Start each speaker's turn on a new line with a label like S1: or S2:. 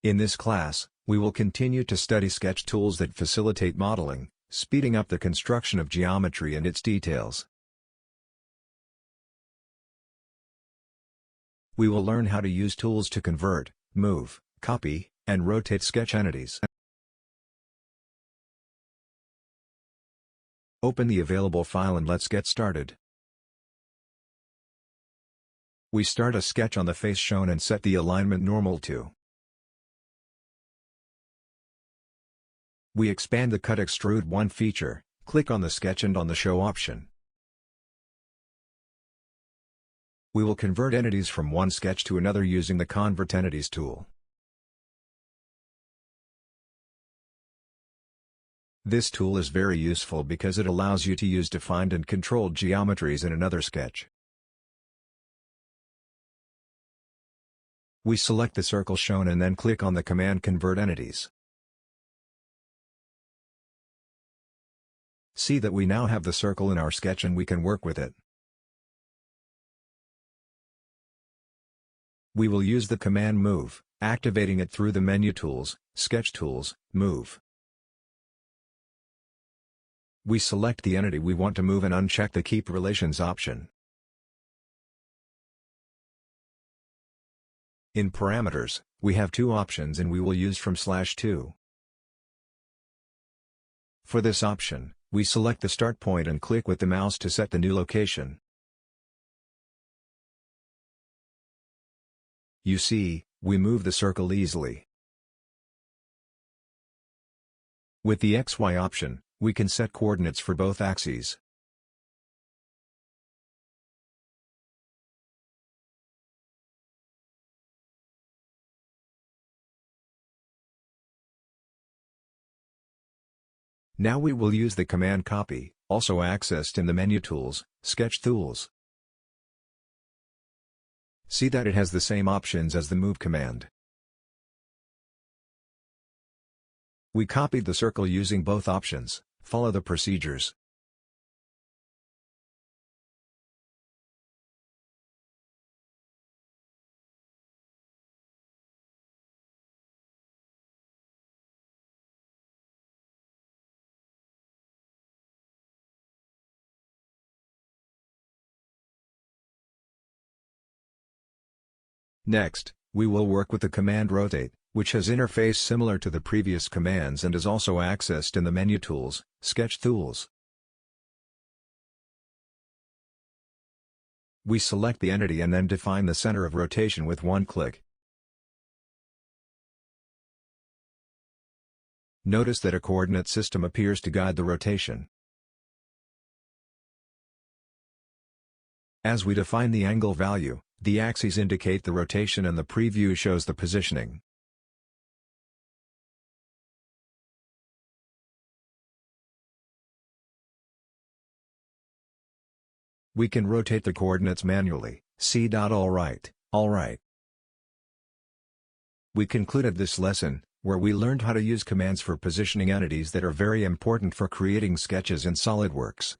S1: In this class, we will continue to study sketch tools that facilitate modeling, speeding up the construction of geometry and its details. We will learn how to use tools to convert, move, copy, and rotate sketch entities. Open the available file and let's get started. We start a sketch on the face shown and set the alignment normal to. We expand the Cut Extrude 1 feature, click on the sketch and on the Show option. We will convert entities from one sketch to another using the Convert Entities tool. This tool is very useful because it allows you to use defined and controlled geometries in another sketch. We select the circle shown and then click on the command Convert Entities. See that we now have the circle in our sketch and we can work with it. We will use the command Move, activating it through the menu tools, Sketch Tools, Move. We select the entity we want to move and uncheck the Keep Relations option. In Parameters, we have two options and we will use from /2. For this option, we select the start point and click with the mouse to set the new location. You see, we move the circle easily. With the XY option, we can set coordinates for both axes. Now we will use the command Copy, also accessed in the menu tools, Sketch Tools. See that it has the same options as the Move command. We copied the circle using both options. Follow the procedures. Next, we will work with the command Rotate, which has interface similar to the previous commands and is also accessed in the menu tools, Sketch Tools. We select the entity and then define the center of rotation with one click. Notice that a coordinate system appears to guide the rotation. As we define the angle value, the axes indicate the rotation and the preview shows the positioning. We can rotate the coordinates manually. See Alright. We concluded this lesson, where we learned how to use commands for positioning entities that are very important for creating sketches in SolidWorks.